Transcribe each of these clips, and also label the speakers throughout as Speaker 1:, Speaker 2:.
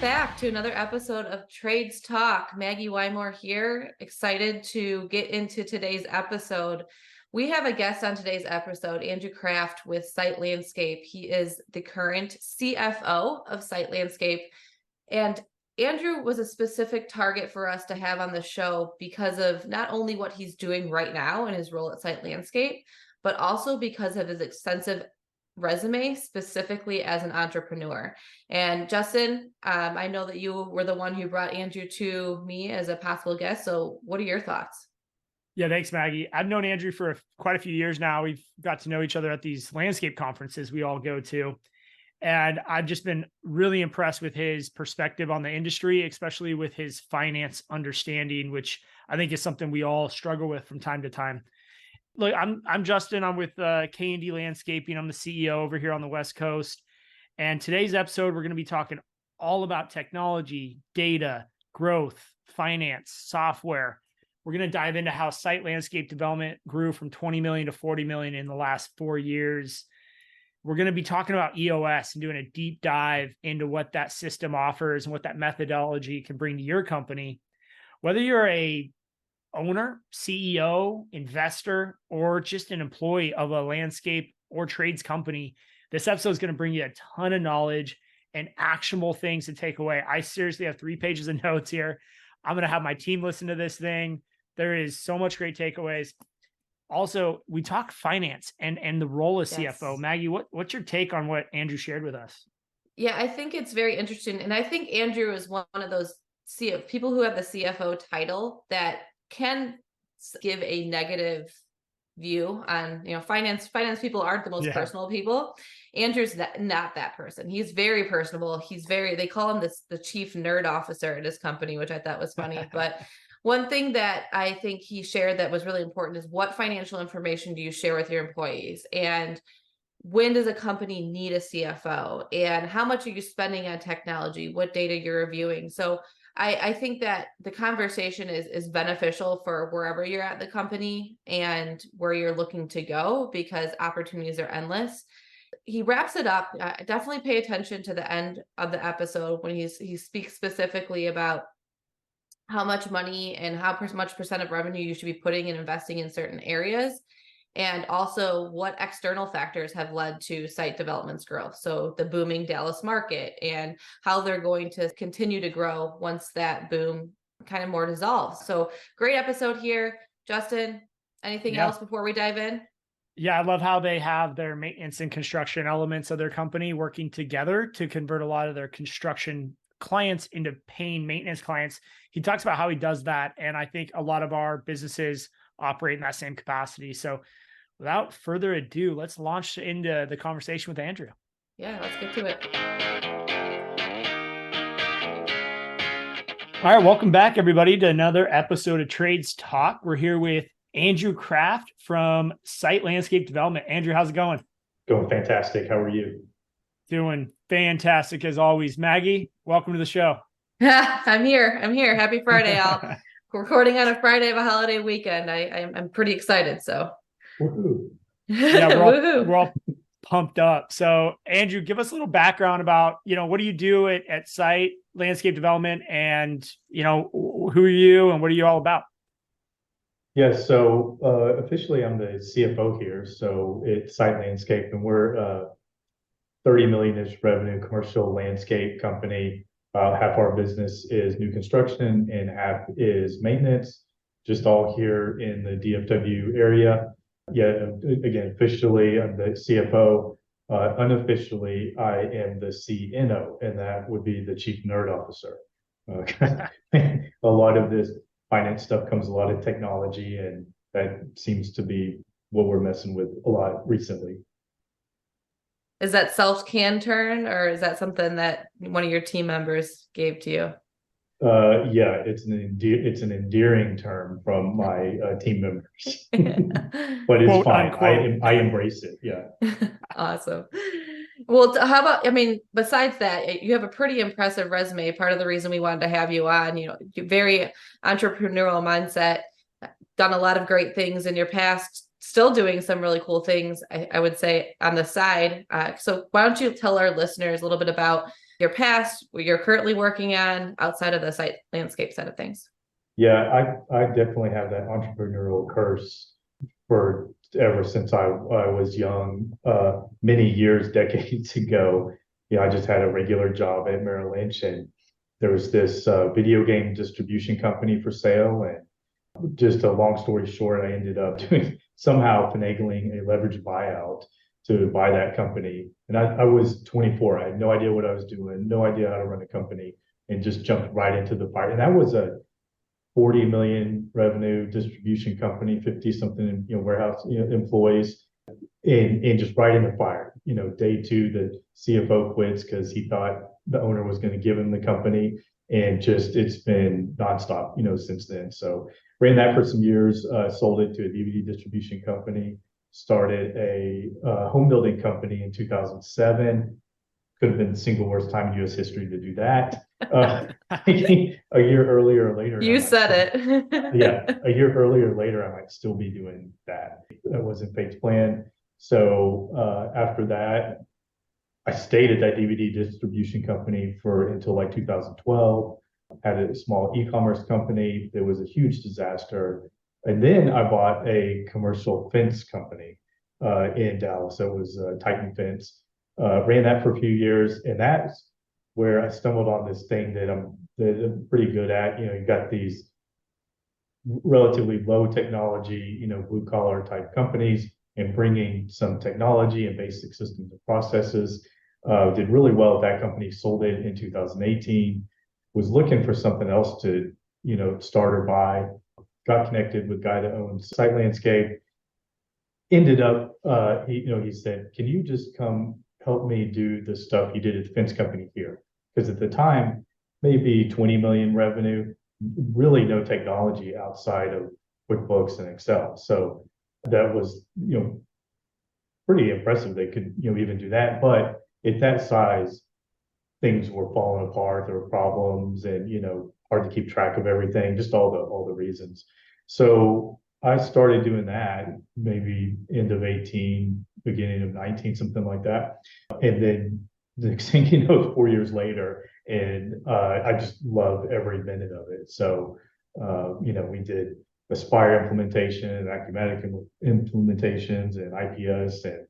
Speaker 1: back to another episode of Trades Talk. Maggie Wymore here, excited to get into today's episode. We have a guest on today's episode, Andrew Kraft with Site Landscape. He is the current CFO of Site Landscape. And Andrew was a specific target for us to have on the show because of not only what he's doing right now in his role at Site Landscape, but also because of his extensive resume, specifically as an entrepreneur. And Justin, I know that you were the one who brought Andrew to me as a possible guest. So what are your thoughts?
Speaker 2: Yeah, thanks, Maggie. I've known Andrew for quite a few years now. We've got to know each other at these landscape conferences we all go to. And I've just been really impressed with his perspective on the industry, especially with his finance understanding, which I think is something we all struggle with from time to time. Look, I'm Justin. I'm with K&D Landscaping. I'm the CEO over here on the West Coast. And today's episode, we're going to be talking all about technology, data, growth, finance, software. We're going to dive into how site landscape development grew from 20 million to 40 million in the last 4 years. We're going to be talking about EOS and doing a deep dive into what that system offers and what that methodology can bring to your company. Whether you're a owner, CEO, investor, or just an employee of a landscape or trades company, this episode is going to bring you a ton of knowledge and actionable things to take away. I seriously have 3 pages of notes here. I'm going to have my team listen to this thing. There is so much great takeaways. Also, we talk finance and the role of CFO.
Speaker 1: Yes.
Speaker 2: Maggie, what's your take on what Andrew shared with us?
Speaker 1: Yeah, I think it's very interesting. And I think Andrew is one of those people who have the CFO title that can give a negative view on, finance people aren't the most personal people. Andrew's not that person. He's very personable. They call him the chief nerd officer at his company, which I thought was funny. But one thing that I think he shared that was really important is what financial information do you share with your employees? And when does a company need a CFO? And how much are you spending on technology? What data you're reviewing? So I think that the conversation is beneficial for wherever you're at the company and where you're looking to go, because opportunities are endless. He wraps it up. Definitely pay attention to the end of the episode when he speaks specifically about how much money and how much percent of revenue you should be putting and investing in certain areas. And also what external factors have led to site development's growth. So the booming Dallas market and how they're going to continue to grow once that boom kind of more dissolves. So great episode here. Justin, anything else before we dive in?
Speaker 2: Yeah, I love how they have their maintenance and construction elements of their company working together to convert a lot of their construction clients into paying maintenance clients. He talks about how he does that. And I think a lot of our businesses operate in that same capacity. So without further ado, let's launch into the conversation with Andrew.
Speaker 1: Yeah, let's get to it.
Speaker 2: All right, welcome back, everybody, to another episode of Trades Talk. We're here with Andrew Kraft from Site Landscape Development. Andrew, how's it going?
Speaker 3: Going fantastic. How are you?
Speaker 2: Doing fantastic as always. Maggie, welcome to the show.
Speaker 1: I'm here. Happy Friday, all. Recording on a Friday of a holiday weekend. I'm pretty excited. So.
Speaker 3: Woohoo.
Speaker 2: Yeah, we're all pumped up. So Andrew, give us a little background about, what do you do at Site Landscape Development, and, who are you and what are you all about?
Speaker 3: Yeah, so officially I'm the CFO here. So it's Site Landscape, and we're 30 million-ish revenue commercial landscape company. Half our business is new construction and half is maintenance, just all here in the DFW area. Yeah, again, officially I'm the CFO. Unofficially, I am the CNO, and that would be the chief nerd officer. A lot of this finance stuff comes a lot of technology, and that seems to be what we're messing with a lot recently.
Speaker 1: Is that self-can turn, or is that something that one of your team members gave to you?
Speaker 3: Yeah, it's an endearing term from my team members, but it's
Speaker 2: Quote,
Speaker 3: fine.
Speaker 2: unquote.
Speaker 3: I embrace it. Yeah.
Speaker 1: Awesome. Well, how about, besides that, you have a pretty impressive resume. Part of the reason we wanted to have you on, very entrepreneurial mindset, done a lot of great things in your past, still doing some really cool things, I would say, on the side. So why don't you tell our listeners a little bit about your past, what you're currently working on outside of the site landscape side of things?
Speaker 3: Yeah, I definitely have that entrepreneurial curse for ever since I was young, many years, decades ago. I just had a regular job at Merrill Lynch, and there was this video game distribution company for sale. And just a long story short, I ended up doing somehow finagling a leveraged buyout to buy that company. And I was 24. I had no idea what I was doing, no idea how to run a company, and just jumped right into the fire. And that was a 40 million revenue distribution company, 50 something, warehouse, employees, and just right in the fire. Day two, the CFO quits because he thought the owner was going to give him the company, and just it's been nonstop, since then. So ran that for some years, sold it to a DVD distribution company, started a home building company in 2007. Could have been the single worst time in U.S. history to do that. A year earlier or later.
Speaker 1: You said it.
Speaker 3: Yeah, a year earlier or later, I might still be doing that. That wasn't fate's plan. So after that, I stayed at that DVD distribution company until like 2012. Had a small e-commerce company. It was a huge disaster. And then I bought a commercial fence company in Dallas. So it was Titan Fence. Ran that for a few years, and that's where I stumbled on this thing that I'm pretty good at. You got these relatively low technology, blue collar type companies, and bringing some technology and basic systems and processes. Did really well at that company. Sold it in 2018. Was looking for something else to, start or buy. Got connected with a guy that owns Site Landscape. Ended up, he said, "Can you just come help me do the stuff you did at the fence company here?" Because at the time, maybe 20 million revenue, really no technology outside of QuickBooks and Excel. So that was, pretty impressive. They could, even do that. But at that size, things were falling apart. There were problems, and hard to keep track of everything. Just all the reasons. So I started doing that maybe end of 18, beginning of 19, something like that. And then the next thing you know, it's 4 years later, and I just love every minute of it. So, we did Aspire implementation and Acumatic implementations and IPS, and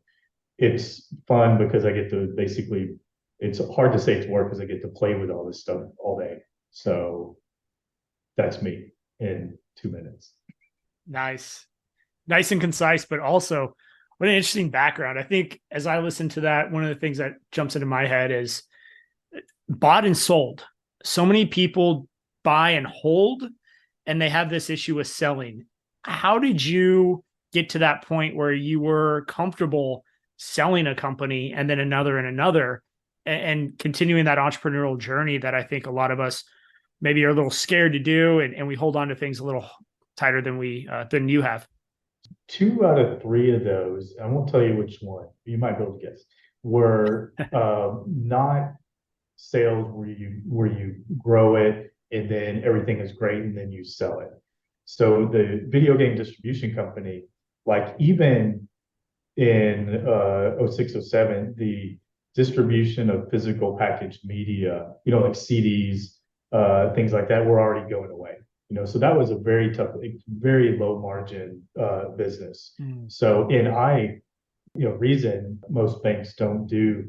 Speaker 3: it's fun because I get to basically, it's hard to say it's work because I get to play with all this stuff all day. So that's me in 2 minutes.
Speaker 2: Nice and concise, but also what an interesting background. I think as I listen to that, one of the things that jumps into my head is bought and sold. So many people buy and hold, and they have this issue with selling. How did you get to that point where you were comfortable selling a company and then another and another, and continuing that entrepreneurial journey that I think a lot of us maybe are a little scared to do, and we hold on to things a little tighter than you have?
Speaker 3: 2 out of 3 of those, I won't tell you which one, you might be able to guess, were not sales where you grow it and then everything is great and then you sell it. So the video game distribution company, like even in 06, 07, the distribution of physical packaged media, like CDs, things like that, were already going away. So that was a very tough, very low margin business. So, reason most banks don't do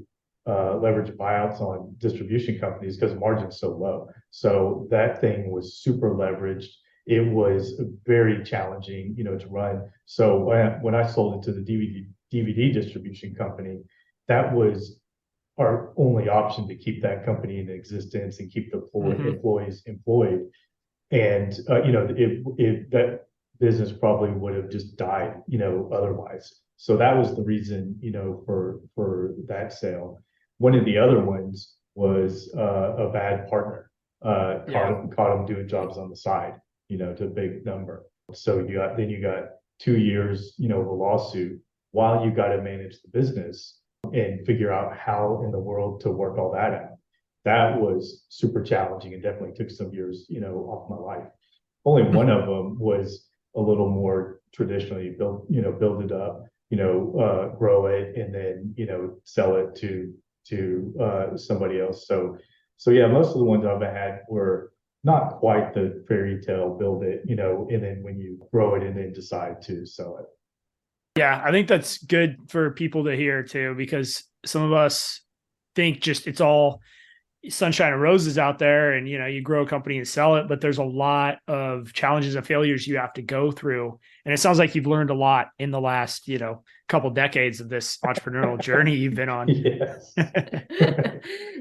Speaker 3: leverage buyouts on distribution companies because the margin's so low. So that thing was super leveraged. It was very challenging, to run. So when I sold it to the DVD distribution company, that was our only option to keep that company in existence and keep the employees employed. And that business probably would have just died, otherwise. So that was the reason, for that sale. One of the other ones was a bad partner. Caught him doing jobs on the side, to a big number. So you got 2 years, of a lawsuit while you got to manage the business and figure out how in the world to work all that out. That was super challenging and definitely took some years, off my life. Only one of them was a little more traditionally build it up, grow it, and then, sell it to to somebody else. So yeah, most of the ones I've had were not quite the fairy tale build it, and then when you grow it and then decide to sell it.
Speaker 2: Yeah, I think that's good for people to hear too, because some of us think just it's all sunshine and roses out there, and you grow a company and sell it, but there's a lot of challenges and failures you have to go through. And it sounds like you've learned a lot in the last couple decades of this entrepreneurial journey you've been on.
Speaker 3: Yes.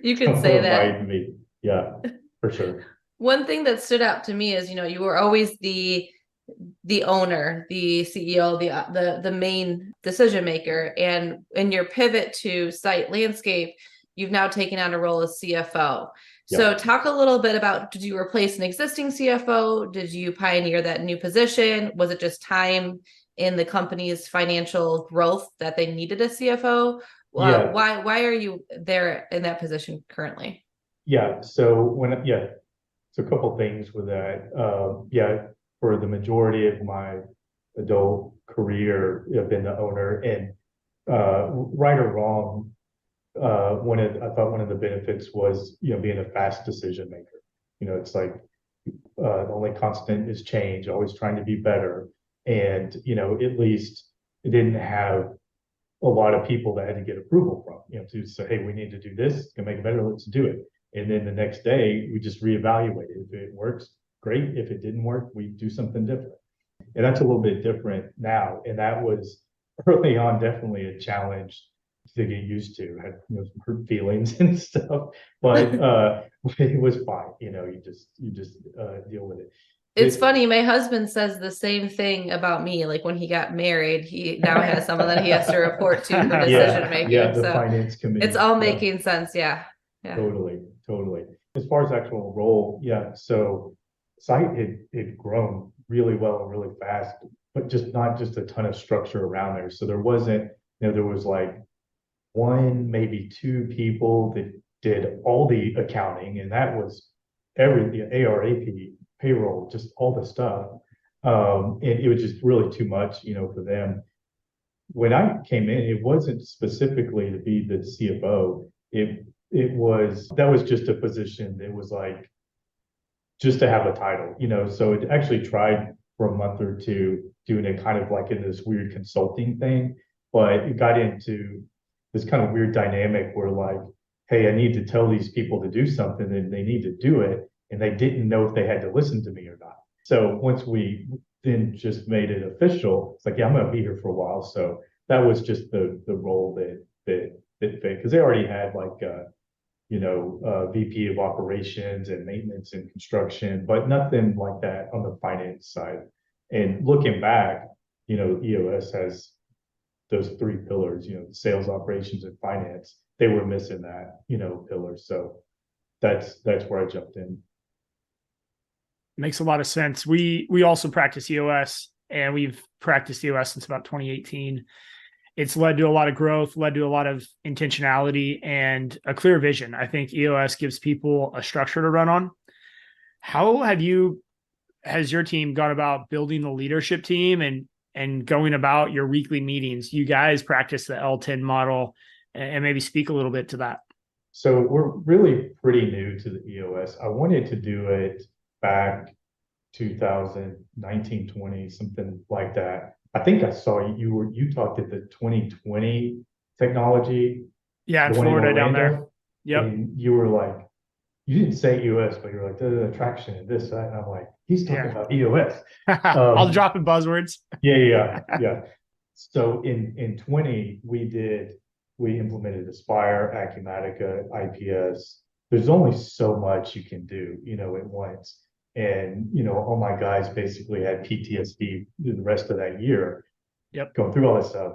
Speaker 1: You could say that.
Speaker 3: Remind me. Yeah, for sure.
Speaker 1: One thing that stood out to me is, you were always the owner, the CEO, the main decision maker. And in your pivot to site landscape, you've now taken on a role as CFO. So
Speaker 3: Yeah.
Speaker 1: talk a little bit about, did you replace an existing CFO? Did you pioneer that new position? Was it just time in the company's financial growth that they needed a CFO?
Speaker 3: Yeah.
Speaker 1: Why are you there in that position currently?
Speaker 3: Yeah. So so a couple things with that. For the majority of my adult career, I've been the owner, and right or wrong, I thought one of the benefits was being a fast decision maker. It's like the only constant is change, always trying to be better, and at least it didn't have a lot of people that had to get approval from, to say, hey, we need to do this, can make it better, let's do it. And then the next day we just reevaluate it. If it works, great. If it didn't work, we do something different. And that's a little bit different now. And that was early on definitely a challenge to get used to. Had some hurt feelings and stuff, but it was fine. You just deal with it.
Speaker 1: It's funny. My husband says the same thing about me. Like when he got married, he now has someone that he has to report to for decision making.
Speaker 3: Yeah, the
Speaker 1: so
Speaker 3: finance committee.
Speaker 1: it's all making sense. Yeah.
Speaker 3: Totally. As far as actual role, so site had grown really well and really fast, but not just a ton of structure around there. So there wasn't, there was like one, maybe two people that did all the accounting, and that was everything, ARAP, payroll, just all the stuff. And it was just really too much, for them. When I came in, it wasn't specifically to be the CFO. That was just a position. It was like just to have a title, so it actually tried for a month or two doing it kind of like in this weird consulting thing, but it got into this kind of weird dynamic where like, hey, I need to tell these people to do something and they need to do it. And they didn't know if they had to listen to me or not. So once we then just made it official, it's like, yeah, I'm going to be here for a while. So that was just the role that fit, because they already had like VP of operations and maintenance and construction, but nothing like that on the finance side. And looking back, EOS has those three pillars, sales, operations, and finance. They were missing that, pillar. So that's where I jumped in.
Speaker 2: Makes a lot of sense. We also practice EOS, and we've practiced EOS since about 2018. It's led to a lot of growth, led to a lot of intentionality and a clear vision. I think EOS gives people a structure to run on. How has your team gone about building the leadership team and going about your weekly meetings? You guys practice the L10 model, and maybe speak a little bit to that.
Speaker 3: So we're really pretty new to the EOS. I wanted to do it back 2019, 20, something like that. I think I saw you talked at the 2020 technology.
Speaker 2: Yeah, in Florida down there. Yep.
Speaker 3: And you were like, you didn't say EOS, but you were like, the attraction and this, that. And I'm like, he's talking about EOS.
Speaker 2: I'll drop in buzzwords.
Speaker 3: Yeah. So in 20, we implemented Aspire, Acumatica, IPS. There's only so much you can do, at once. And, all my guys basically had PTSD the rest of that year.
Speaker 2: Yep.
Speaker 3: Going through all that stuff.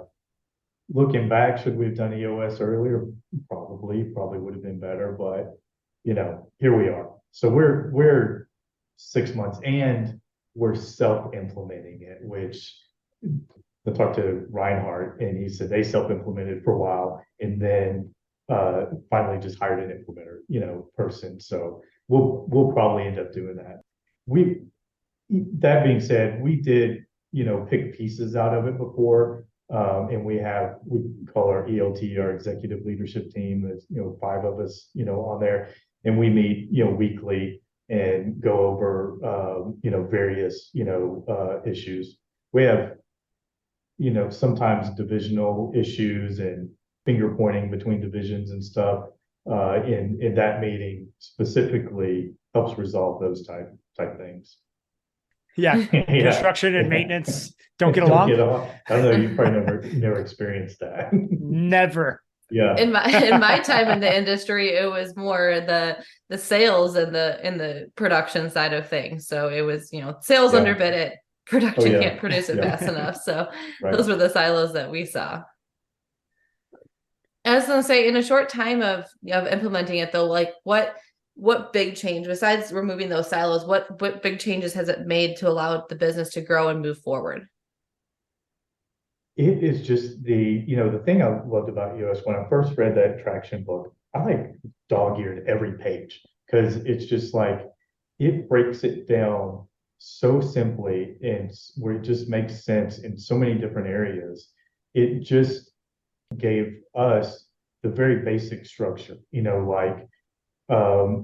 Speaker 3: Looking back, should we have done EOS earlier? Probably would have been better, but here we are. So we're 6 months and we're self-implementing it, which I talked to Reinhardt and he said they self-implemented for a while and then finally just hired an implementer, person. So we'll probably end up doing that. That being said, we did, pick pieces out of it before. And we call our ELT, our executive leadership team. There's, 5 of us, on there, and we meet, weekly and go over, various, issues. We have, sometimes divisional issues and finger pointing between divisions and stuff. In that meeting specifically helps resolve those type things.
Speaker 2: Yeah.
Speaker 3: Yeah.
Speaker 2: Construction and maintenance don't get
Speaker 3: Don't
Speaker 2: along.
Speaker 3: I don't know. You probably never experienced that.
Speaker 2: Never.
Speaker 3: Yeah.
Speaker 1: In my time in the industry, it was more the sales and the production side of things. So it was, sales underbid it, production can't produce it fast enough. So those were the silos that we saw. I was gonna say, in a short time of implementing it though, like what big change besides removing those silos, what big changes has it made to allow the business to grow and move forward?
Speaker 3: It is just the thing I loved about EOS when I first read that traction book, I like dog-eared every page because it's just like it breaks it down so simply and where it just makes sense in so many different areas. It just gave us the very basic structure, like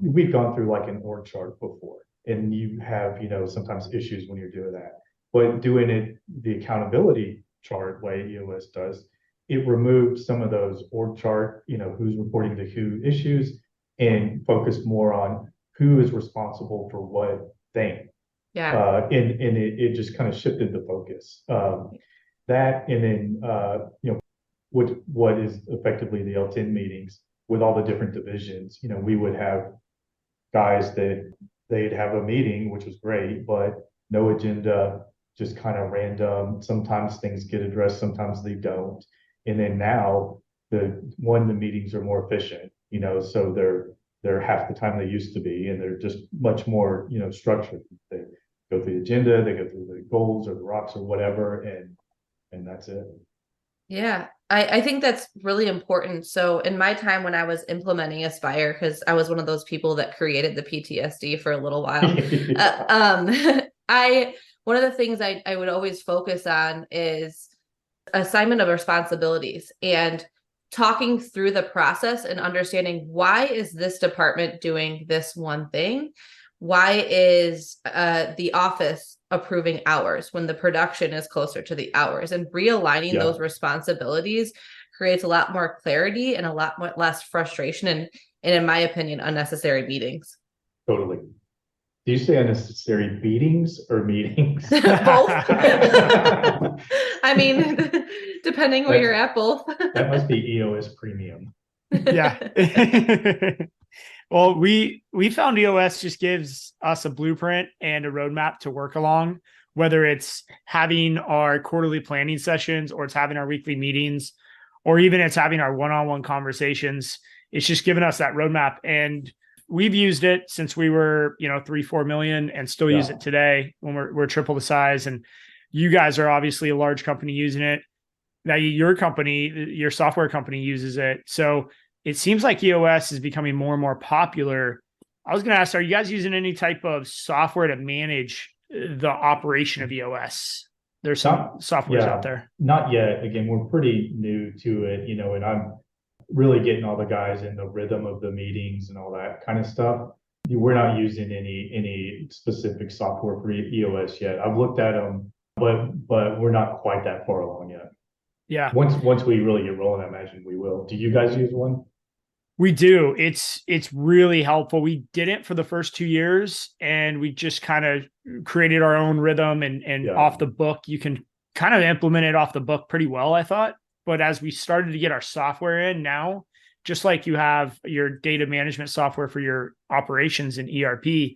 Speaker 3: we've gone through like an org chart before, and you have, sometimes issues when you're doing that. But doing it the accountability chart way EOS does, it removed some of those org chart, who's reporting to who issues, and focused more on who is responsible for what thing.
Speaker 1: Yeah.
Speaker 3: And it just kind of shifted the focus. That and then what is effectively the L10 meetings with all the different divisions, we would have guys that they'd have a meeting, which was great, but no agenda, just kind of random. Sometimes things get addressed, sometimes they don't. And then now the meetings are more efficient, so they're half the time they used to be, and they're just much more, structured. They go through the agenda, they go through the goals or the rocks or whatever, and that's it.
Speaker 1: Yeah, I think that's really important. So in my time when I was implementing Aspire, because I was one of those people that created the PTSD for a little while, one of the things I would always focus on is assignment of responsibilities and talking through the process and understanding, why is this department doing this one thing? Why is the office approving hours when the production is closer to the hours? And realigning those responsibilities creates a lot more clarity and a lot more less frustration and in my opinion, unnecessary meetings.
Speaker 3: Totally. Do you say unnecessary beatings or meetings?
Speaker 1: Both. I mean, depending where you're at, both.
Speaker 3: That must be EOS premium.
Speaker 2: Yeah. Well, we found EOS just gives us a blueprint and a roadmap to work along, whether it's having our quarterly planning sessions or it's having our weekly meetings, or even it's having our one-on-one conversations. It's just given us that roadmap. And we've used it since we were, 3-4 million and still use it today when we're triple the size. And you guys are obviously a large company using it. Now your company, your software company uses it. So it seems like EOS is becoming more and more popular. I was going to ask, are you guys using any type of software to manage the operation of EOS? There's some softwares out there.
Speaker 3: Not yet. Again, we're pretty new to it, and I'm really getting all the guys in the rhythm of the meetings and all that kind of stuff. We're not using any specific software for EOS yet. I've looked at them, but we're not quite that far along yet.
Speaker 2: Yeah.
Speaker 3: Once we really get rolling, I imagine we will. Do you guys use one?
Speaker 2: We do. It's really helpful. We didn't for the first 2 years, and we just kind of created our own rhythm and off the book. You can kind of implement it off the book pretty well, I thought. But as we started to get our software in now, just like you have your data management software for your operations in ERP,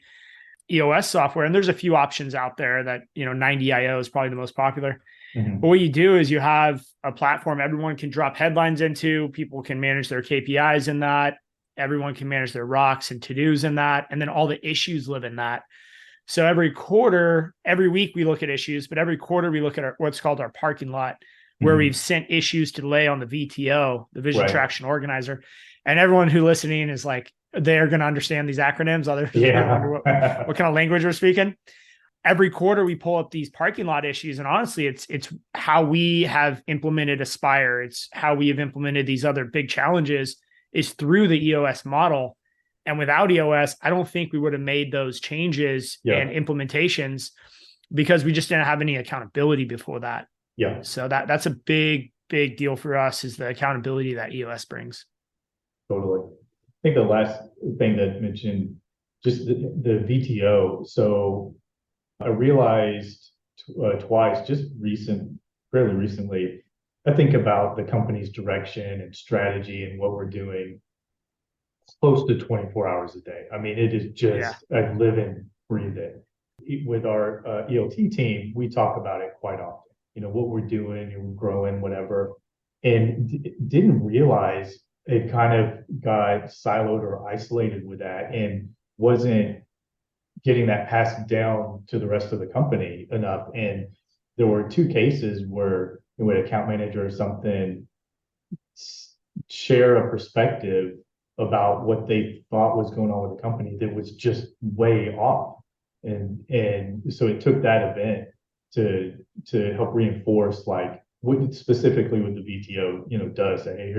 Speaker 2: EOS software, and there's a few options out there that, 90IO is probably the most popular. Mm-hmm. But what you do is you have a platform everyone can drop headlines into, people can manage their KPIs in that, everyone can manage their rocks and to-dos in that, and then all the issues live in that. So every week we look at issues, but every quarter we look at what's called our parking lot, where we've sent issues to lay on the VTO, the Vision Traction Organizer. And everyone who listening is like, they're going to understand these acronyms. Others wonder what kind of language we're speaking. every quarter we pull up these parking lot issues, and honestly, it's how we have implemented Aspire. It's how we have implemented these other big challenges is through the EOS model. And without EOS, I don't think we would have made those changes and implementations because we just didn't have any accountability before that.
Speaker 3: Yeah.
Speaker 2: So that's a big deal for us, is the accountability that EOS brings.
Speaker 3: Totally. I think the last thing that mentioned, just the VTO. So I realized twice, fairly recently, I think about the company's direction and strategy and what we're doing close to 24 hours a day. I mean, it is just I live and breathe it. With our ELT team, we talk about it quite often. You know, what we're doing, and we're growing, whatever, and didn't realize it kind of got siloed or isolated with that, and wasn't getting that passed down to the rest of the company enough. And there were two cases where an account manager or something share a perspective about what they thought was going on with the company that was just way off. And so it took that event to help reinforce like what specifically what the VTO, you know, does. Say, hey,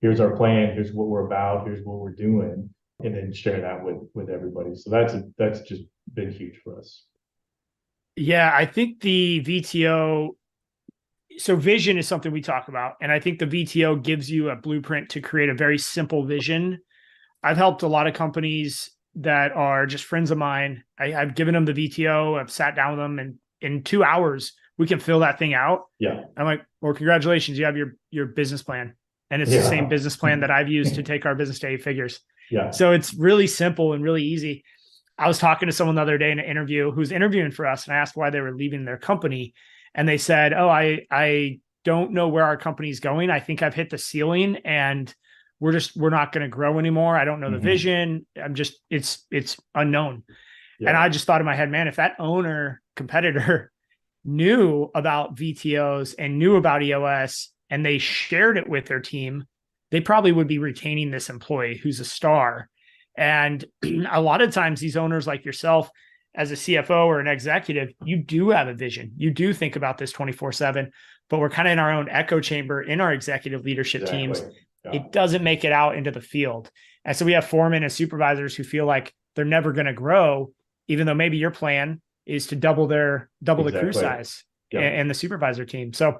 Speaker 3: here's our plan, here's what we're about, here's what we're doing, and then share that with everybody. So that's just been huge for us.
Speaker 2: Yeah, I think the VTO, so vision is something we talk about. And I think the VTO gives you a blueprint to create a very simple vision. I've helped a lot of companies that are just friends of mine. I've given them the VTO, I've sat down with them, and in 2 hours, we can fill that thing out.
Speaker 3: Yeah.
Speaker 2: I'm like, well, congratulations, you have your business plan. And it's the same business plan that I've used to take our business to 8 figures.
Speaker 3: Yeah.
Speaker 2: So it's really simple and really easy. I was talking to someone the other day in an interview who's interviewing for us, and I asked why they were leaving their company. And they said, oh, I don't know where our company's going. I think I've hit the ceiling and we're not going to grow anymore. I don't know the vision. It's unknown. Yeah. And I just thought in my head, man, if that competitor knew about VTOs and knew about EOS and they shared it with their team, they probably would be retaining this employee who's a star. And a lot of times these owners like yourself, as a CFO or an executive, you do have a vision. You do think about this 24/7, but we're kind of in our own echo chamber in our executive leadership teams. Yeah. It doesn't make it out into the field. And so we have foremen and supervisors who feel like they're never going to grow, even though maybe your plan is to double the crew size and the supervisor team. So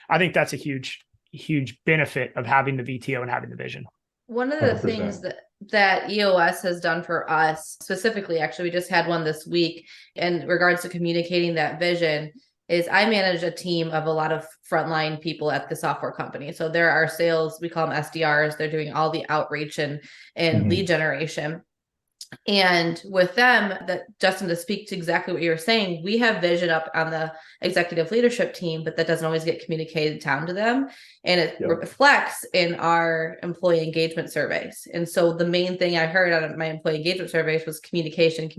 Speaker 2: I think that's a huge benefit of having the VTO and having the vision.
Speaker 1: One of the 100%. Things that EOS has done for us specifically, actually, we just had one this week in regards to communicating that vision, is I manage a team of a lot of frontline people at the software company. So there are sales, we call them SDRs. They're doing all the outreach and lead generation. And with them, that Justin, to speak to exactly what you were saying, we have vision up on the executive leadership team, but that doesn't always get communicated down to them. And it reflects in our employee engagement surveys. And so the main thing I heard out of my employee engagement surveys was communication.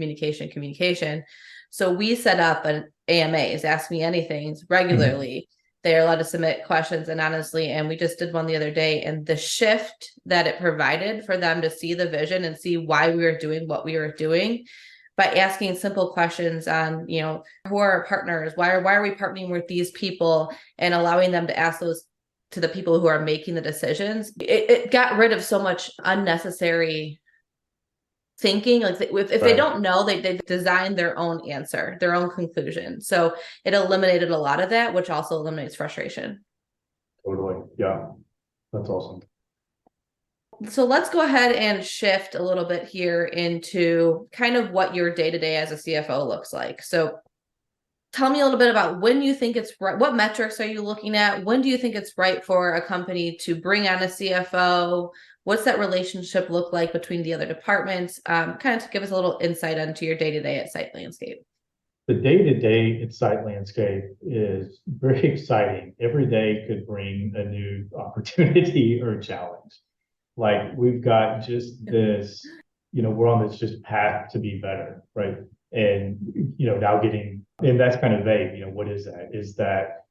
Speaker 1: So we set up an AMAs, Ask Me Anything, regularly. They're allowed to submit questions anonymously. And we just did one the other day, and the shift that it provided for them to see the vision and see why we were doing what we were doing by asking simple questions on, you know, who are our partners? Why are we partnering with these people, and allowing them to ask those to the people who are making the decisions. It got rid of so much unnecessary thinking. Like if they don't know, they design their own answer, their own conclusion. So it eliminated a lot of that, which also eliminates frustration.
Speaker 3: Totally. Yeah. That's awesome.
Speaker 1: So let's go ahead and shift a little bit here into kind of what your day-to-day as a CFO looks like. So tell me a little bit about when you think it's right. What metrics are you looking at? When do you think it's right for a company to bring on a CFO? What's that relationship look like between the other departments? Kind of to give us a little insight into your day-to-day at Site Landscape.
Speaker 3: The day-to-day at Site Landscape is very exciting. Every day could bring a new opportunity or challenge. Like we've got just this, we're on this just path to be better, right? And, now and that's kind of vague, what is that? Is that,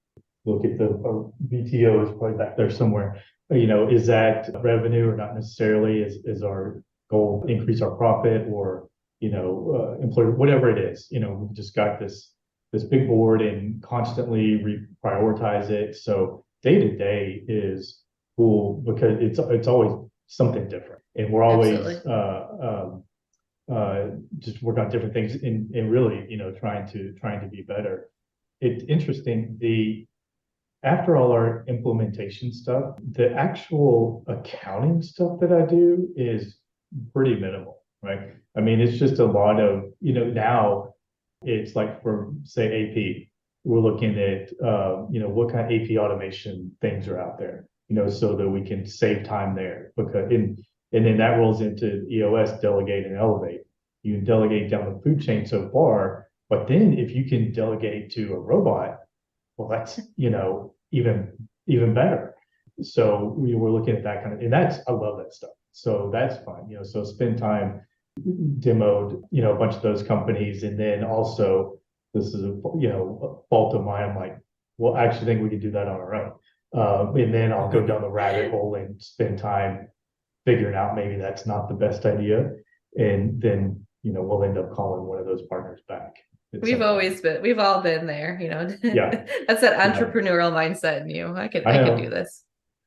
Speaker 3: look at the VTO is probably back there somewhere. Is that revenue or not necessarily? Is our goal increase our profit, or employer, whatever it is, we've just got this big board and constantly reprioritize it. So day to day is cool because it's always something different, and we're always just work on different things and really, trying to be better. It's interesting. After all our implementation stuff, the actual accounting stuff that I do is pretty minimal, right? I mean, it's just a lot of, now it's like for say AP, we're looking at, what kind of AP automation things are out there, so that we can save time there because and then that rolls into EOS, delegate and elevate. You can delegate down the food chain so far, but then if you can delegate to a robot, well, that's, even better. So we were looking at that kind of, and I love that stuff. So that's fun, so spend time demoed, a bunch of those companies. And then also this is a fault of mine. I'm like, well, I actually think we could do that on our own. And then I'll go down the rabbit hole and spend time figuring out maybe that's not the best idea. And then, we'll end up calling one of those partners back.
Speaker 1: We've all been there,
Speaker 3: Yeah.
Speaker 1: That's that entrepreneurial mindset in you. I can do this.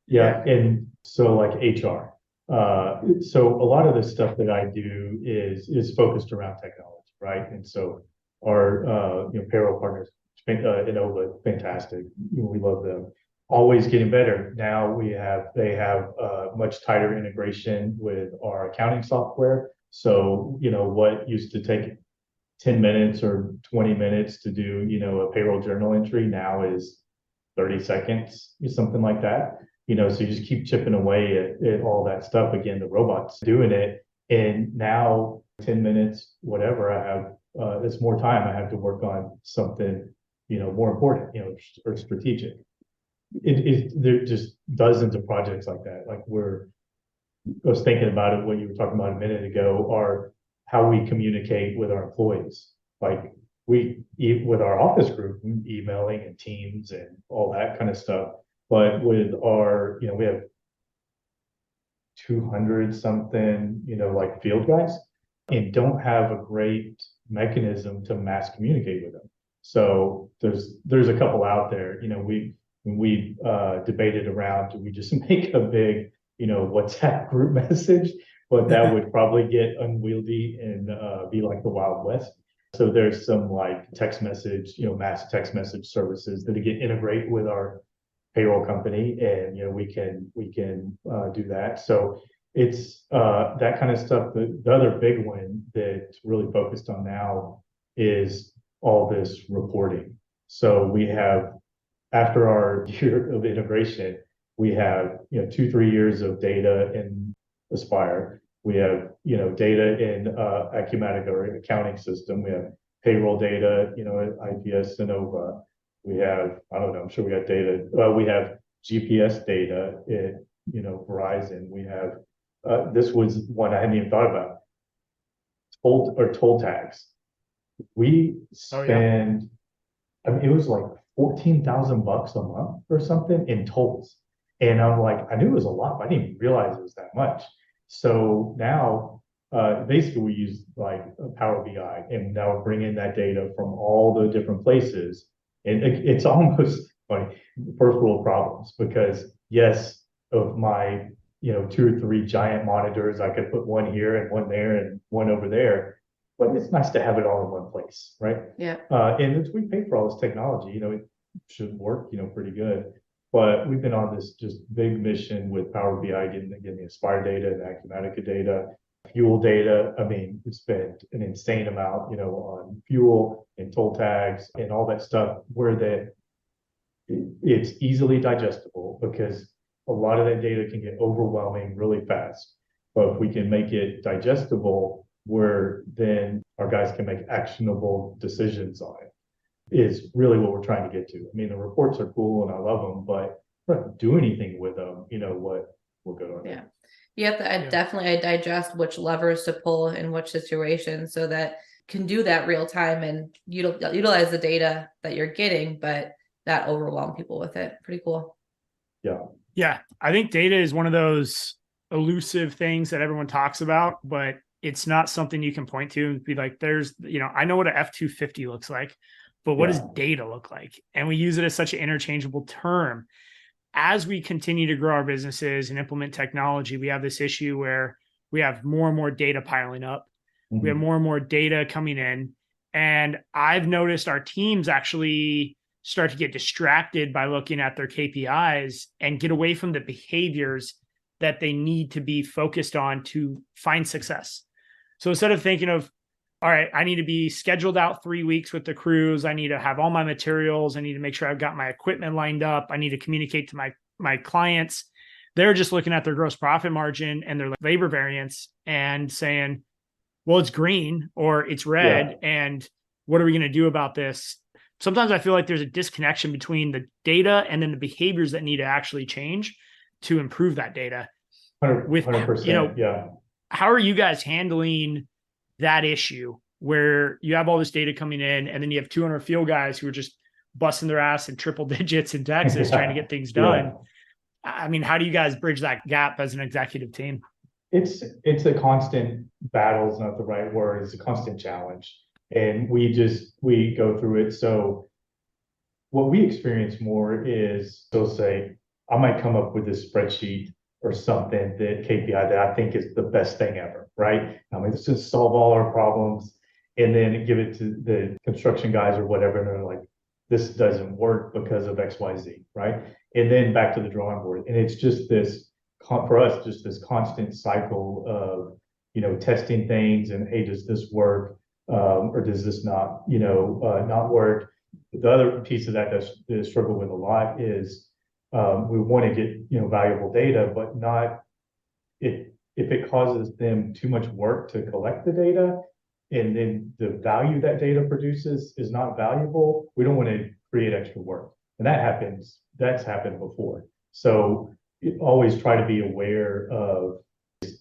Speaker 3: Yeah. And so like HR. So a lot of the stuff that I do is focused around technology, right? And so our payroll partners, Innova, fantastic. We love them. Always getting better. Now they have much tighter integration with our accounting software. So what used to take 10 minutes or 20 minutes to do, a payroll journal entry now is 30 seconds, something like that. So you just keep chipping away at all that stuff. Again, the robot's doing it. And now 10 minutes, whatever, I have, it's more time. I have to work on something, more important, or strategic. There just dozens of projects like that. Like I was thinking about it, what you were talking about a minute ago, are how we communicate with our employees. Like with our office group, emailing and Teams and all that kind of stuff. But with our, we have 200 something, like field guys, and don't have a great mechanism to mass communicate with them. So there's a couple out there, we debated around, do we just make a big, WhatsApp group message, but that would probably get unwieldy and be like the Wild West. So there's some like text message, mass text message services that again integrate with our payroll company, and we can do that. So it's that kind of stuff. The other big one that's really focused on now is all this reporting. So we have, after our year of integration, we have 2-3 years of data in Aspire. We have data in Acumatica, or accounting system. We have payroll data, IPS Innova. We have, I don't know, I'm sure we got data. We have GPS data in, Verizon. We have, this was one I hadn't even thought about. Toll tags. We spend, I mean, it was like $14,000 a month or something in tolls. And I'm like, I knew it was a lot, but I didn't even realize it was that much. So now, basically we use like Power BI, and now we're bringing that data from all the different places. And it's almost funny, first world problems, because yes, of my, 2 or 3 giant monitors, I could put one here and one there and one over there, but it's nice to have it all in one place, right?
Speaker 1: Yeah.
Speaker 3: And we pay for all this technology, it should work, pretty good. But we've been on this just big mission with Power BI, getting the Aspire data and Acumatica data, fuel data. I mean, we spent an insane amount, on fuel and toll tags and all that stuff, where it's easily digestible, because a lot of that data can get overwhelming really fast. But if we can make it digestible, where then our guys can make actionable decisions on it, is really what we're trying to get to. I mean, the reports are cool and I love them, but we're not doing anything with them. What we're good on.
Speaker 1: Yeah. You have to definitely digest which levers to pull in which situation, so that can do that real time and utilize the data that you're getting, but not overwhelm people with it. Pretty cool.
Speaker 3: Yeah.
Speaker 2: Yeah. I think data is one of those elusive things that everyone talks about, but it's not something you can point to and be like, there's, I know what a F-250 looks like, but what does data look like? And we use it as such an interchangeable term. As we continue to grow our businesses and implement technology, we have this issue where we have more and more data piling up. We have more and more data coming in. And I've noticed our teams actually start to get distracted by looking at their KPIs and get away from the behaviors that they need to be focused on to find success. So instead of thinking of, all right, I need to be scheduled out 3 weeks with the crews. I need to have all my materials. I need to make sure I've got my equipment lined up. I need to communicate to my clients. They're just looking at their gross profit margin and their labor variance and saying, well, it's green or it's red. And what are we going to do about this? Sometimes I feel like there's a disconnection between the data and then the behaviors that need to actually change to improve that data.
Speaker 3: 100%.
Speaker 2: How are you guys handling that issue where you have all this data coming in and then you have 200 field guys who are just busting their ass in triple digits in Texas trying to get things done? I mean, how do you guys bridge that gap as an executive team?
Speaker 3: It's a constant battle is not the right word. It's a constant challenge. And we go through it. So what we experience more is they'll say, I might come up with this spreadsheet or something, that KPI that I think is the best thing ever, right? I mean, let's just solve all our problems and then give it to the construction guys or whatever. And they're like, this doesn't work because of X, Y, Z, right? And then back to the drawing board. And it's just this, for us, just this constant cycle of, testing things and, hey, does this work? Or does this not, not work? The other piece of that that I struggle with a lot is we want to get, valuable data, but not if it causes them too much work to collect the data and then the value that data produces is not valuable, we don't want to create extra work. And that's happened before. So always try to be aware of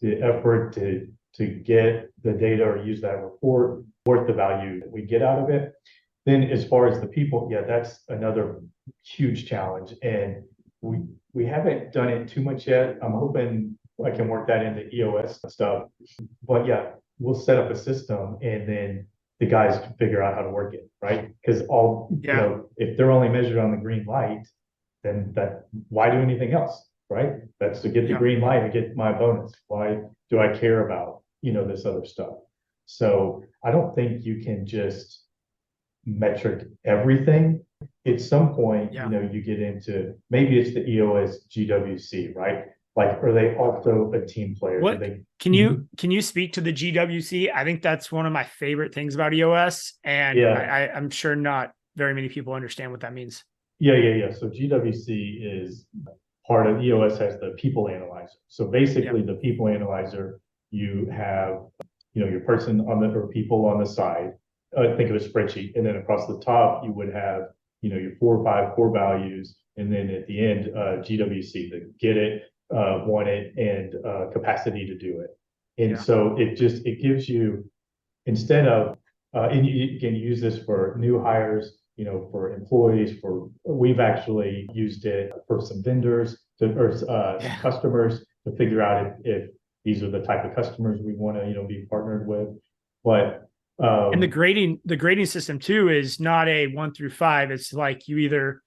Speaker 3: the effort to get the data or use that report worth the value that we get out of it. Then as far as the people, that's another huge challenge. And we haven't done it too much yet. I'm hoping I can work that into EOS stuff. But we'll set up a system and then the guys can figure out how to work it, right? Because if they're only measured on the green light, then why do anything else, right? That's to get the green light and get my bonus. Why do I care about, this other stuff? So I don't think you can just metric everything. At some point, you get into, maybe it's the EOS GWC, right? Like, are they also a team player?
Speaker 2: Can you speak to the GWC? I think that's one of my favorite things about EOS. And I'm sure not very many people understand what that means.
Speaker 3: So GWC is part of EOS has the people analyzer. So basically the people analyzer, you have, your person or people on the side, think of a spreadsheet. And then across the top, you would have, your 4 or 5 core values. And then at the end, GWC, the get it, want it, and capacity to do it. And so it gives you, instead of, and you can use this for new hires, for employees, we've actually used it for some vendors customers to figure out if these are the type of customers we want to, be partnered with. But
Speaker 2: and the grading system too is not a 1 through 5. It's like you're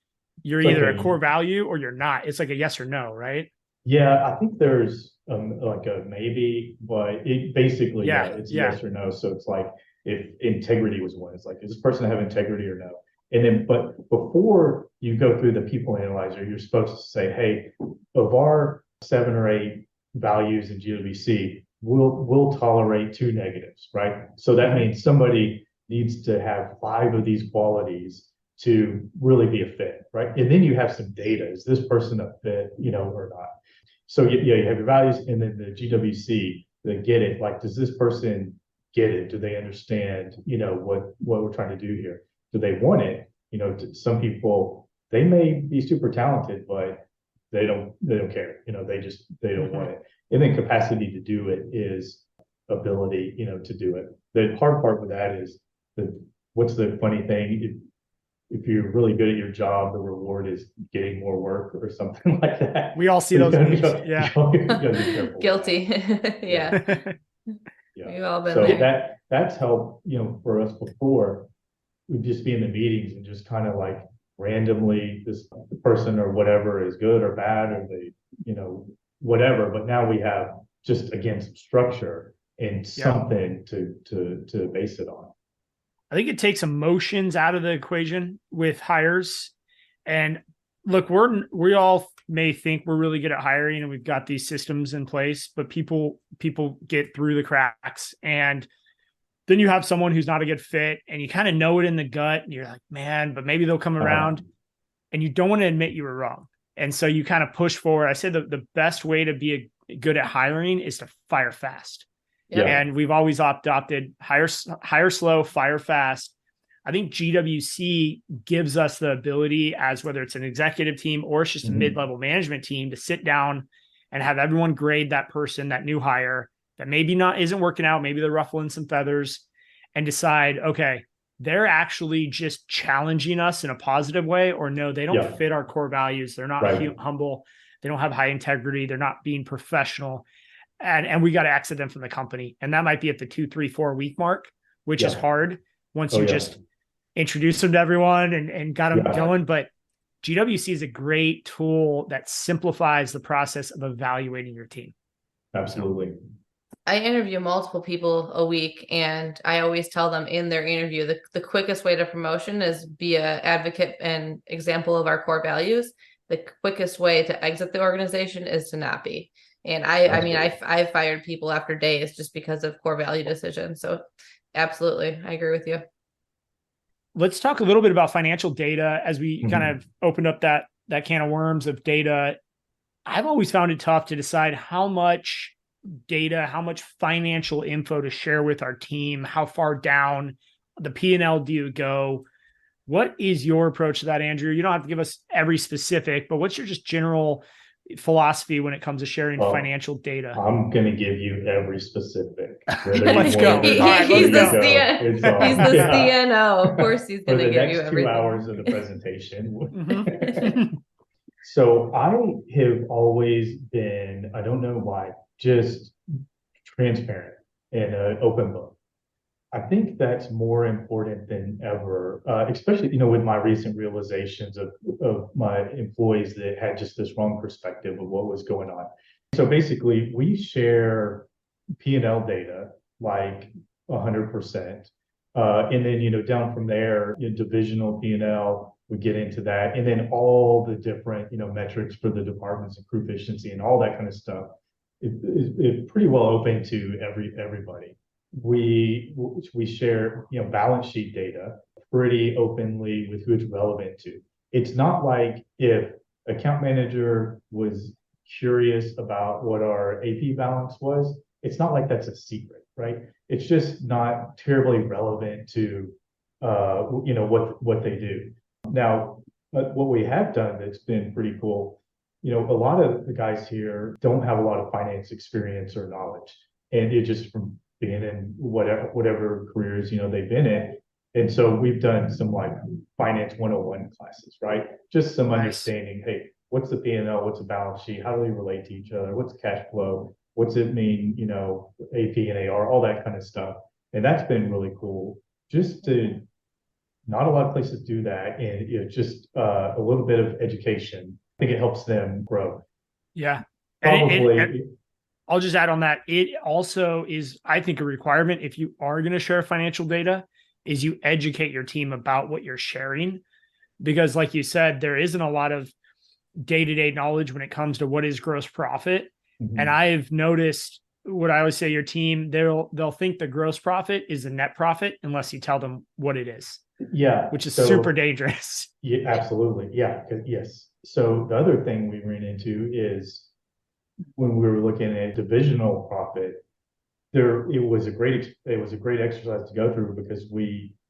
Speaker 2: either a core value or you're not. It's like a yes or no, right?
Speaker 3: Yeah, I think there's like a maybe, but it basically it's yes or no. So it's like if integrity was one, it's like, does this person have integrity or no? And then, but before you go through the people analyzer, you're supposed to say, hey, of our 7 or 8 values in GWC, we'll tolerate 2 negatives, right? So that means somebody needs to have 5 of these qualities to really be a fit, right? And then you have some data. Is this person a fit, or not? So you have your values, and then the GWC, they get it. Like, does this person get it? Do they understand, what we're trying to do here? Do they want it? Some people, they may be super talented, but they don't care. They don't want it. And then capacity to do it is ability, to do it. The hard part with that is what's the funny thing? If you're really good at your job, the reward is getting more work or something like that.
Speaker 2: We all see those memes.
Speaker 1: Guilty.
Speaker 3: Yeah.
Speaker 1: We've all been
Speaker 3: So
Speaker 1: there.
Speaker 3: that's helped, for us before. We'd just be in the meetings and just kind of like randomly this person or whatever is good or bad or they, whatever. But now we have just again some structure and
Speaker 2: Yeah.
Speaker 3: something to base it on.
Speaker 2: I think it takes emotions out of the equation with hires. And look, we all may think we're really good at hiring and we've got these systems in place, but people get through the cracks. And then you have someone who's not a good fit and you kind of know it in the gut and you're like, man, but maybe they'll come around, and you don't want to admit you were wrong. And so you kind of push forward. I say the best way to be good at hiring is to fire fast.
Speaker 1: Yeah.
Speaker 2: And we've always adopted hire slow, fire fast. I think GWC gives us the ability, as whether it's an executive team or it's just a mid-level management team, to sit down and have everyone grade that person, that new hire that maybe isn't working out. Maybe they're ruffling some feathers, and decide, okay, they're actually just challenging us in a positive way, or no, they don't fit our core values. They're not humble. They don't have high integrity. They're not being professional. And we got to exit them from the company. And that might be at the 2, 3, 4 week mark, which is hard once you just introduce them to everyone and got them going. But GWC is a great tool that simplifies the process of evaluating your team.
Speaker 3: Absolutely.
Speaker 1: I interview multiple people a week, and I always tell them in their interview, the quickest way to promotion is be an advocate and example of our core values. The quickest way to exit the organization is to not be. And I've fired people after days just because of core value decisions. So absolutely, I agree with you.
Speaker 2: Let's talk a little bit about financial data as we kind of opened up that can of worms of data. I've always found it tough to decide how much data, how much financial info to share with our team, how far down the P&L do you go? What is your approach to that, Andrew? You don't have to give us every specific, but what's your just general philosophy when it comes to sharing financial data?
Speaker 3: I'm going to give you every specific.
Speaker 2: Let's go.
Speaker 1: He's the CNO. Of course, he's going to give you everything.
Speaker 3: 2 hours of the presentation. So I have always been, I don't know why, just transparent and an open book. I think that's more important than ever, especially, with my recent realizations of my employees that had just this wrong perspective of what was going on. So basically, we share P&L data like 100%. And then, down from there, divisional P&L, we get into that. And then all the different, metrics for the departments, improve efficiency and all that kind of stuff. It's pretty well open to everybody. We share, balance sheet data pretty openly with who it's relevant to. It's not like if account manager was curious about what our AP balance was, it's not like that's a secret, right? It's just not terribly relevant to, what they do. Now, what we have done that's been pretty cool, a lot of the guys here don't have a lot of finance experience or knowledge, and it just from being in whatever careers, they've been in. And so we've done some like finance 101 classes, right? Just some understanding, hey, what's the P&L? What's a balance sheet? How do they relate to each other? What's cash flow? What's it mean, AP and AR, all that kind of stuff. And that's been really cool. Just to, not a lot of places do that. And just a little bit of education. I think it helps them grow.
Speaker 2: Yeah.
Speaker 3: Probably.
Speaker 2: I'll just add on that. It also is, I think, a requirement if you are going to share financial data, is you educate your team about what you're sharing. Because like you said, there isn't a lot of day-to-day knowledge when it comes to what is gross profit. And I've noticed what I always say, your team, they'll think the gross profit is the net profit unless you tell them what it is.
Speaker 3: Yeah.
Speaker 2: Which is super dangerous.
Speaker 3: Yeah, absolutely. Yeah. Yes. So the other thing we ran into is when we were looking at divisional profit, it was a great exercise to go through because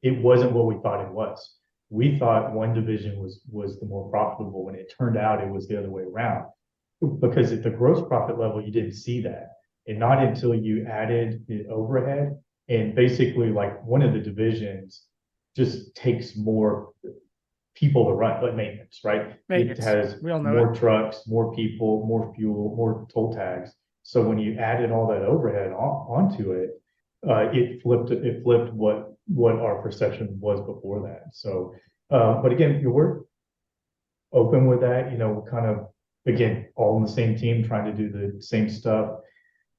Speaker 3: it wasn't what we thought it was. We thought one division was the more profitable, when it turned out it was the other way around. Because at the gross profit level, you didn't see that. And not until you added the overhead, and basically like one of the divisions just takes more people to run, like maintenance, right? It has more trucks, more people, more fuel, more toll tags. So when you added all that overhead onto it, it flipped what our perception was before that. So, but again, we're open with that, kind of, again, all in the same team, trying to do the same stuff.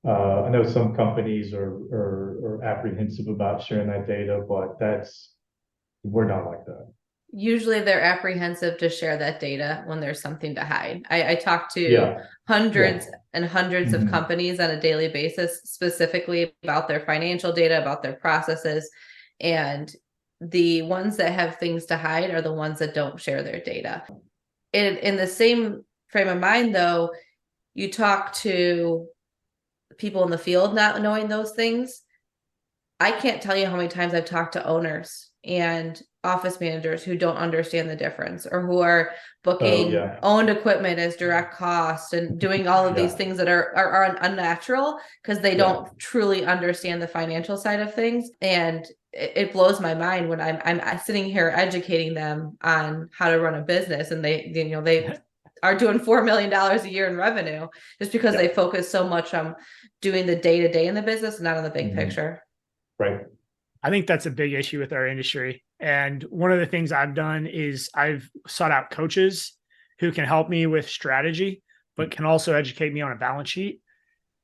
Speaker 3: I know some companies are apprehensive about sharing that data, but we're not like that.
Speaker 1: Usually they're apprehensive to share that data when there's something to hide. I talk to
Speaker 3: Yeah.
Speaker 1: hundreds and hundreds of
Speaker 3: Mhm.
Speaker 1: companies on a daily basis, specifically about their financial data, about their processes. And the ones that have things to hide are the ones that don't share their data. In the same frame of mind, though, you talk to people in the field not knowing those things. I can't tell you how many times I've talked to owners and office managers who don't understand the difference, or who are booking
Speaker 3: yeah.
Speaker 1: owned equipment as direct cost and doing all of these
Speaker 3: Yeah.
Speaker 1: things that are unnatural because they don't truly understand the financial side of things. And it blows my mind when I'm sitting here educating them on how to run a business, and they are doing $4 million a year in revenue just because
Speaker 3: Yeah.
Speaker 1: they focus so much on doing the day-to-day in the business and not on the big
Speaker 3: Mhm.
Speaker 1: picture.
Speaker 3: Right.
Speaker 2: I think that's a big issue with our industry. And one of the things I've done is I've sought out coaches who can help me with strategy, but can also educate me on a balance sheet.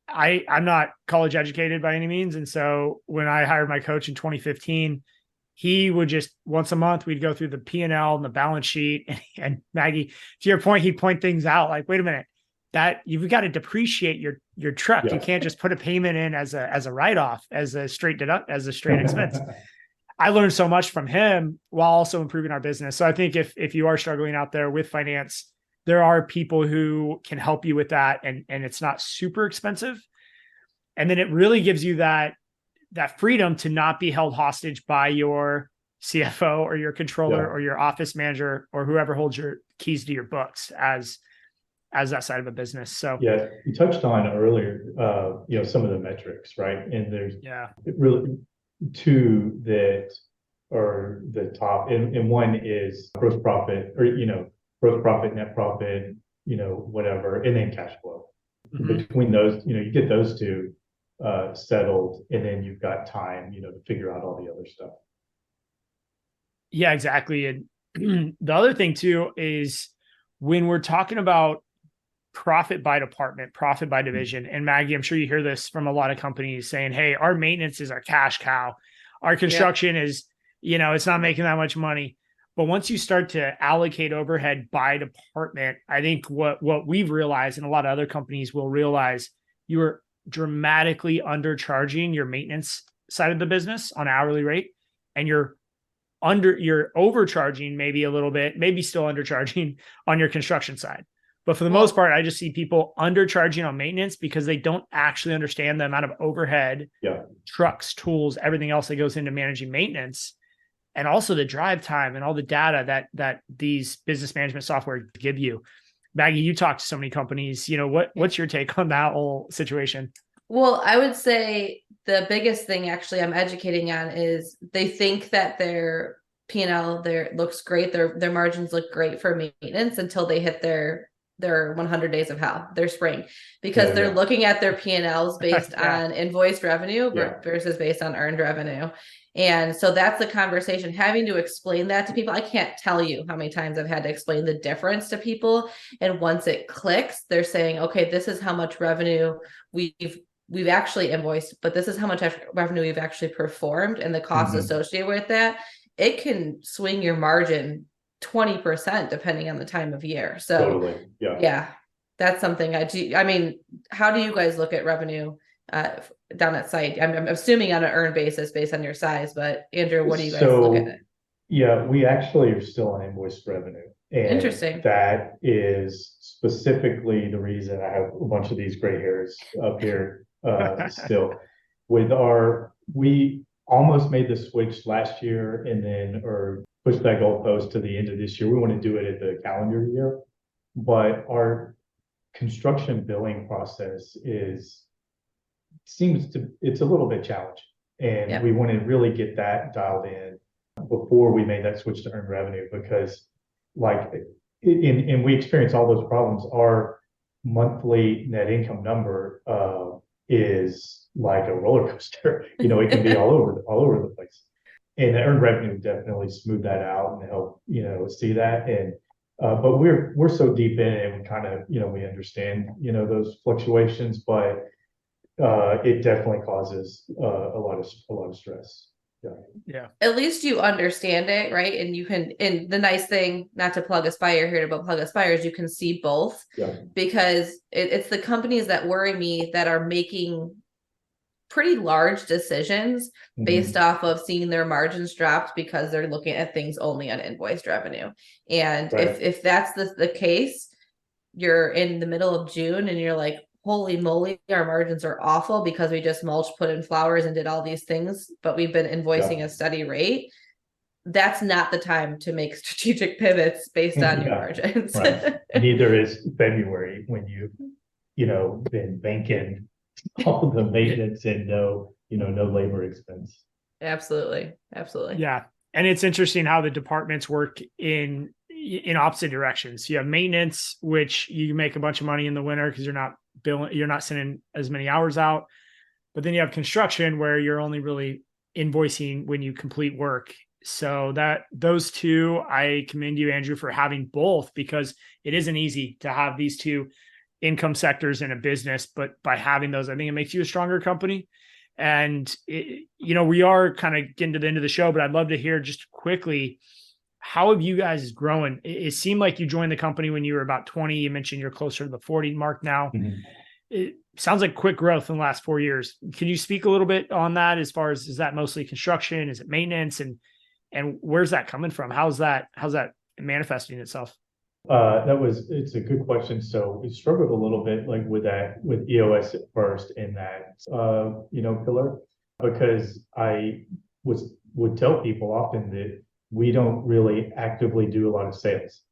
Speaker 2: I'm not college educated by any means. And so when I hired my coach in 2015, he would just once a month, we'd go through the P&L and the balance sheet. And Maggie, to your point, he'd point things out like, wait a minute, that you've got to depreciate your truck.
Speaker 3: Yeah.
Speaker 2: You can't just put a payment in as a write-off, as a straight expense. I learned so much from him while also improving our business. So I think if you are struggling out there with finance, there are people who can help you with that, and it's not super expensive. And then it really gives you that freedom to not be held hostage by your CFO or your controller or your office manager or whoever holds your keys to your books as that side of a business. So
Speaker 3: yeah, you touched on earlier, some of the metrics, right? And there's really two that are the top, and one is gross profit, or gross profit, net profit, whatever, and then cash flow.
Speaker 2: Mhm.
Speaker 3: Between those, you get those two settled, and then you've got time, to figure out all the other stuff.
Speaker 2: Yeah, exactly. And the other thing too is when we're talking about profit by department, profit by division, and Maggie, I'm sure you hear this from a lot of companies saying, hey, our maintenance is our cash cow. Our construction is, it's not making that much money. But once you start to allocate overhead by department, I think what we've realized, and a lot of other companies will realize, you are dramatically undercharging your maintenance side of the business on hourly rate, and you're overcharging maybe a little bit, maybe still undercharging on your construction side. But for the most part, I just see people undercharging on maintenance because they don't actually understand the amount of overhead, trucks, tools, everything else that goes into managing maintenance, and also the drive time and all the data that these business management software give you. Maggie, you talk to so many companies, what's your take on that whole situation?
Speaker 1: Well, I would say the biggest thing actually I'm educating on is they think that their P&L looks great, their margins look great for maintenance until they hit their 100 days of hell, their spring, because they're looking at their P&Ls based on invoiced revenue versus based on earned revenue. And so that's the conversation, having to explain that to people. I can't tell you how many times I've had to explain the difference to people. And once it clicks, they're saying, okay, this is how much revenue we've actually invoiced, but this is how much revenue we've actually performed, and the costs associated with that. It can swing your margin 20% depending on the time of year. So that's something I do. I mean, how do you guys look at revenue down at site? I'm assuming on an earned basis based on your size, but Andrew, what do you guys look at it?
Speaker 3: Yeah, we actually are still on invoiced revenue. And
Speaker 1: interesting.
Speaker 3: That is specifically the reason I have a bunch of these gray hairs up here still. We almost made the switch last year or pushed that goalpost to the end of this year. We want to do it at the calendar year, but our construction billing process it's a little bit challenging, and we want to really get that dialed in before we made that switch to earned revenue, because and we experience all those problems. Our monthly net income number is like a roller coaster. It can be all over the place. And the earned revenue definitely smooth that out and help, see that. And but we're so deep in it, and we kind of, we understand, those fluctuations, but it definitely causes a lot of stress. Yeah.
Speaker 2: Yeah.
Speaker 1: At least you understand it, right? And you can, and the nice thing, not to plug Aspire here, but plug Aspire, is you can see both.
Speaker 3: Yeah.
Speaker 1: Because it's the companies that worry me that are making pretty large decisions based off of seeing their margins dropped because they're looking at things only on invoiced revenue. And
Speaker 3: Right.
Speaker 1: if that's the case, you're in the middle of June and you're like, holy moly, our margins are awful because we just mulched, put in flowers, and did all these things, but we've been invoicing a steady rate. That's not the time to make strategic pivots based on your margins.
Speaker 3: Right. Neither is February, when been banking all the maintenance and no labor expense.
Speaker 1: Absolutely.
Speaker 2: Yeah. And it's interesting how the departments work in opposite directions. You have maintenance, which you make a bunch of money in the winter because you're not sending as many hours out. But then you have construction, where you're only really invoicing when you complete work. So those two, I commend you, Andrew, for having both, because it isn't easy to have these two income sectors in a business. But by having those, I think it makes you a stronger company. And we are kind of getting to the end of the show, but I'd love to hear just quickly, how have you guys grown? It seemed like you joined the company when you were about 20. You mentioned you're closer to the 40 mark now. It sounds like quick growth in the last 4 years. Can you speak a little bit on that, as far as, is that mostly construction? Is it maintenance? And where's that coming from? How's that manifesting itself?
Speaker 3: It's a good question. So we struggled a little bit, like with EOS at first, in that, pillar, because I would tell people often that we don't really actively do a lot of sales.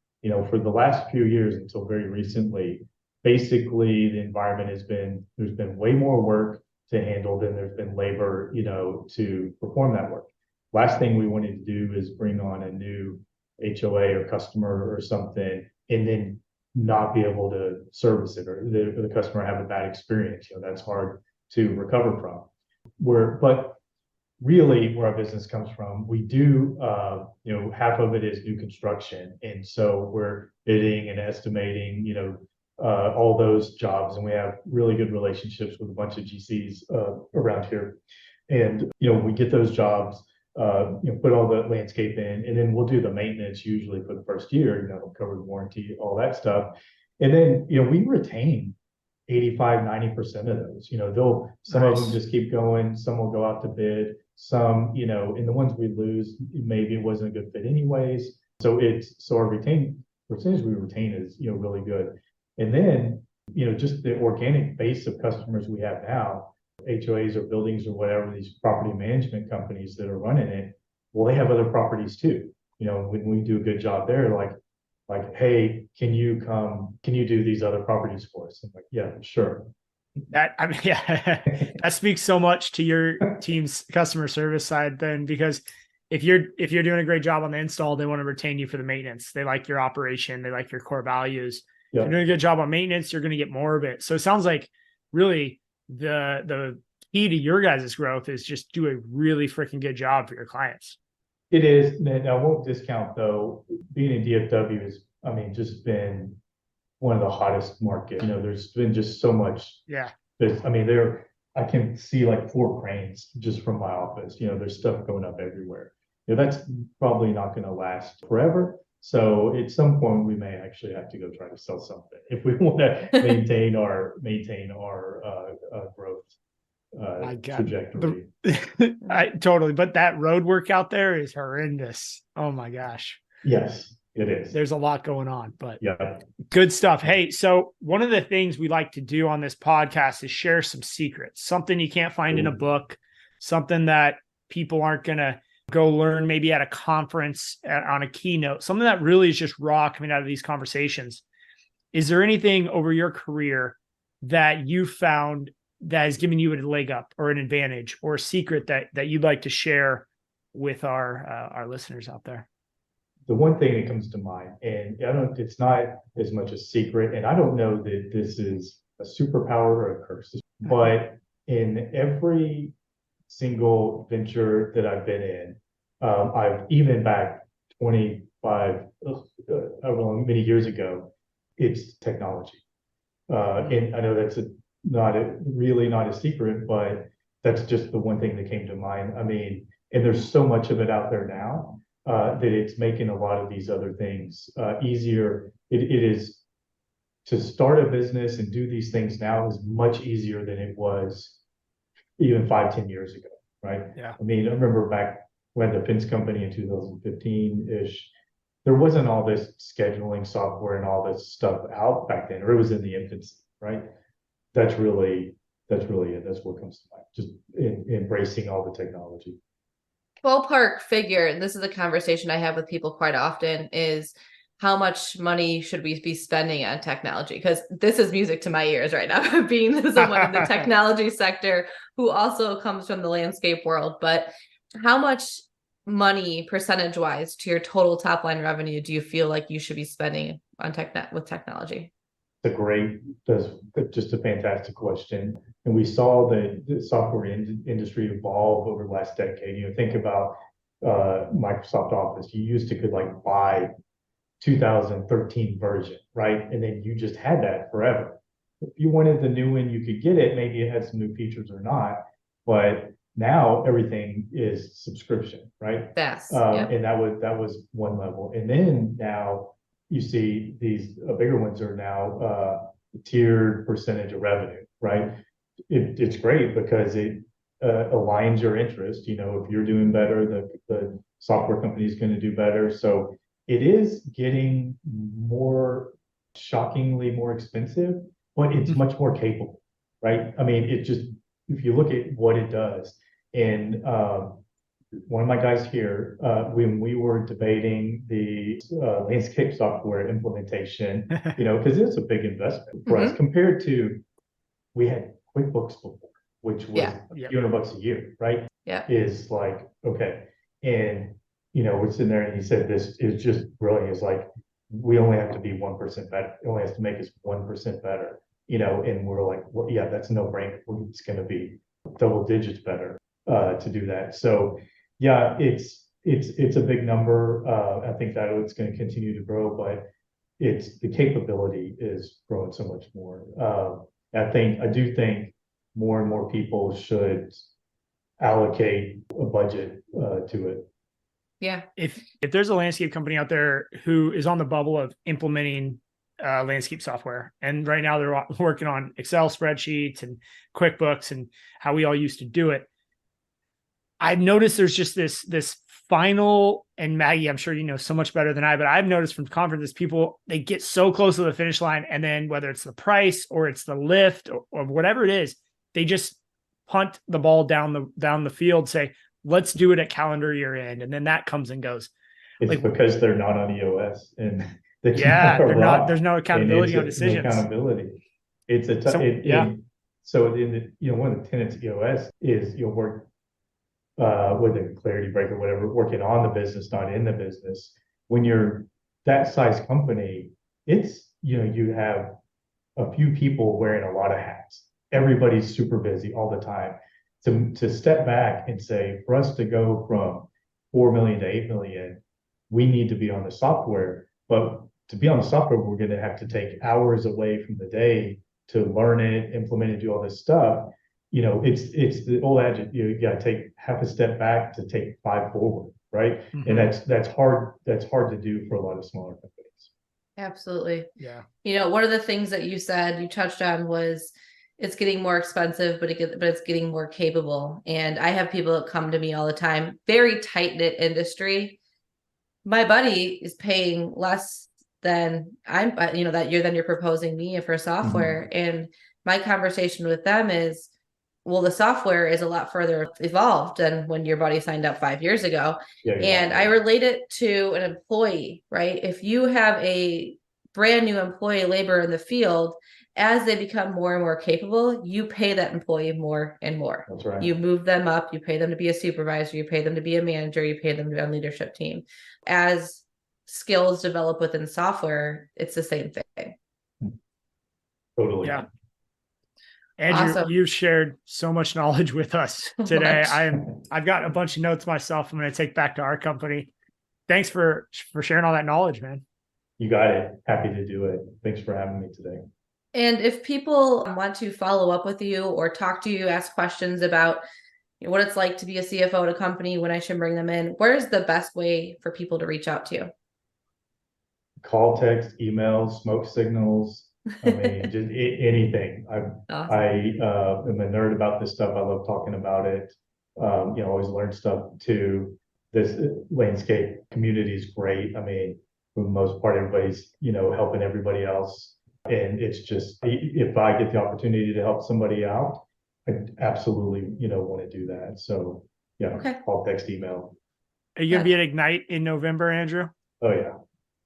Speaker 3: For the last few years until very recently, basically the environment there's been way more work to handle than there's been labor, to perform that work. Last thing we wanted to do is bring on a new HOA or customer or something, and then not be able to service it, or the customer have a bad experience. That's hard to recover from. But really, where our business comes from, we do, half of it is new construction. And so we're bidding and estimating, all those jobs. And we have really good relationships with a bunch of GCs around here. And, we get those jobs, put all the landscape in, and then we'll do the maintenance usually for the first year, cover the warranty, all that stuff. And then, we retain 85-90% of those. Some of them just keep going, some will go out to bid, some, and the ones we lose, maybe it wasn't a good fit anyways. So our percentage we retain is, really good. And then, just the organic base of customers we have now, HOAs or buildings or whatever, these property management companies that are running it, well, they have other properties too. When we do a good job there, like, hey, can you do these other properties for us? I'm like, yeah, sure.
Speaker 2: That speaks so much to your team's customer service side then, because if you're doing a great job on the install, they want to retain you for the maintenance. They like your operation, they like your core values.
Speaker 3: Yeah.
Speaker 2: If you're doing a good job on maintenance, you're going to get more of it. So it sounds like really the key to your guys' growth is just do a really freaking good job for your clients.
Speaker 3: It is. And I won't discount, though, being in DFW is, just been one of the hottest markets. There's been just so much.
Speaker 2: Yeah.
Speaker 3: I can see like 4 cranes just from my office. There's stuff going up everywhere. That's probably not going to last forever. So at some point we may actually have to go try to sell something if we want to maintain our growth trajectory.
Speaker 2: Totally. But that road work out there is horrendous. Oh my gosh.
Speaker 3: Yes, it is.
Speaker 2: There's a lot going on, but
Speaker 3: yeah,
Speaker 2: good stuff. Hey, so one of the things we like to do on this podcast is share some secrets, something you can't find in a book, something that people aren't going to go learn maybe at a conference on a keynote, something that really is just raw coming out of these conversations. Is there anything over your career that you found that has given you a leg up or an advantage or a secret that you'd like to share with our listeners out there?
Speaker 3: The one thing that comes to mind, and it's not as much a secret, and I don't know that this is a superpower or a curse, but in every single venture that I've been in, I've even back 25, many years ago, it's technology. And I know that's really not a secret, but that's just the one thing that came to mind. I mean, and there's so much of it out there now that it's making a lot of these other things easier. It is to start a business and do these things now is much easier than it was even 5, 10 years ago, right?
Speaker 2: Yeah.
Speaker 3: I mean, I remember back when the Pins company in 2015-ish, there wasn't all this scheduling software and all this stuff out back then, or it was in the infancy, right? That's really it. That's what comes to mind. Just embracing all the technology.
Speaker 1: Ballpark figure, and this is a conversation I have with people quite often, is how much money should we be spending on technology? Because this is music to my ears right now, being someone in the technology sector who also comes from the landscape world. But how much money percentage wise to your total top line revenue do you feel like you should be spending on with technology?
Speaker 3: That's just a fantastic question. And we saw the software industry evolve over the last decade. You know, think about Microsoft Office. You used to could like buy 2013 version, right? And then you just had that forever. If you wanted the new one, you could get it. Maybe it had some new features or not, but now everything is subscription, right?
Speaker 1: Yes.
Speaker 3: And that was one level. And then now you see these bigger ones are now tiered percentage of revenue, right? It's great because it aligns your interest. You know, if you're doing better, the software company is going to do better. So it is getting shockingly more expensive, but it's much more capable, right? I mean, if you look at what it does, and one of my guys here, when we were debating the landscape software implementation, you know, because it's a big investment for us compared to we had QuickBooks before, which was a few $100 a year, right?
Speaker 1: Yeah.
Speaker 3: Is like, okay. And, you know, we're sitting there and he said, this is just brilliant. It's like, we only have to be 1% better. It only has to make us 1% better, you know, and we're like, well, yeah, that's a no brainer. It's going to be double digits better to do that. So, yeah, it's a big number. I think that it's going to continue to grow, but the capability is growing so much more. I do think more and more people should allocate a budget to it.
Speaker 1: Yeah.
Speaker 2: If there's a landscape company out there who is on the bubble of implementing landscape software, and right now they're working on Excel spreadsheets and QuickBooks and how we all used to do it, I've noticed there's just this final, and Maggie, I'm sure you know so much better than I, but I've noticed from conferences, people, they get so close to the finish line, and then whether it's the price or it's the lift or whatever it is, they just punt the ball down the field, say, let's do it at calendar year end. And then that comes and goes.
Speaker 3: It's like, because they're not on EOS and there's
Speaker 2: no accountability on decisions.
Speaker 3: No accountability. It's a so one of the tenets of EOS is you'll work with a clarity break or whatever, working on the business, not in the business. When you're that size company, it's, you have a few people wearing a lot of hats. Everybody's super busy all the time. To step back and say, for us to go from 4 million to 8 million, we need to be on the software. But to be on the software, we're going to have to take hours away from the day to learn it, implement it, do all this stuff. It's the old adage, you got to take half a step back to take 5 forward, right?
Speaker 2: Mm-hmm.
Speaker 3: And that's hard to do for a lot of smaller companies.
Speaker 1: Absolutely.
Speaker 2: Yeah.
Speaker 1: One of the things that you touched on was it's getting more expensive, but it's getting more capable. And I have people that come to me all the time, very tight-knit industry. My buddy is paying less than you're proposing me for software. Mm-hmm. And my conversation with them is, well, the software is a lot further evolved than when your buddy signed up 5 years ago. Yeah, exactly. And I relate it to an employee, right? If you have a brand new employee labor in the field, as they become more and more capable, you pay that employee more and more.
Speaker 3: That's right.
Speaker 1: You move them up, you pay them to be a supervisor, you pay them to be a manager, you pay them to be on leadership team. As skills develop within software, it's the same thing.
Speaker 3: Totally.
Speaker 2: Yeah. Andrew,
Speaker 1: Awesome.
Speaker 2: you've shared so much knowledge with us
Speaker 1: So
Speaker 2: today.
Speaker 1: much.
Speaker 2: I've got a bunch of notes myself. I'm going to take back to our company. Thanks for sharing all that knowledge, man.
Speaker 3: You got it. Happy to do it. Thanks for having me today.
Speaker 1: And if people want to follow up with you or talk to you, ask questions about what it's like to be a CFO at a company, when I should bring them in, where's the best way for people to reach out to you?
Speaker 3: Call, text, email, smoke signals. I mean, just anything.
Speaker 1: Awesome.
Speaker 3: I am a nerd about this stuff. I love talking about it. Always learn stuff too. This landscape community is great. I mean, for the most part, everybody's, helping everybody else. And it's just, if I get the opportunity to help somebody out, I absolutely, want to do that. So yeah,
Speaker 1: Okay.
Speaker 3: call, text, email.
Speaker 2: Are you going to be at Ignite in November, Andrew?
Speaker 3: Oh yeah.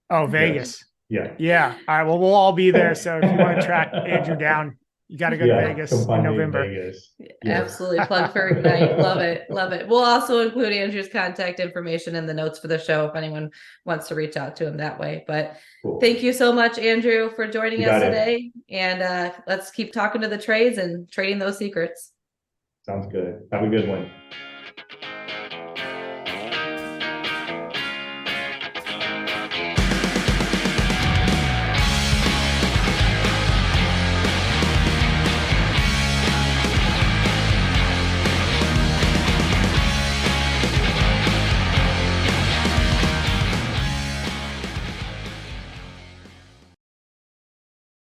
Speaker 2: Oh, Vegas.
Speaker 3: Yeah.
Speaker 2: Yeah. All right. Well, we'll all be there. So if you want to track Andrew down, you got to go to Vegas
Speaker 3: come
Speaker 2: in
Speaker 3: find me
Speaker 2: November.
Speaker 3: Vegas. Yes.
Speaker 1: Absolutely. Plug for Ignite. Love it. Love it. We'll also include Andrew's contact information in the notes for the show if anyone wants to reach out to him that way. But
Speaker 3: Cool.
Speaker 1: thank you so much, Andrew, for joining
Speaker 3: You
Speaker 1: us
Speaker 3: got it.
Speaker 1: today. And let's keep talking to the trades and trading those secrets.
Speaker 3: Sounds good. Have a good one.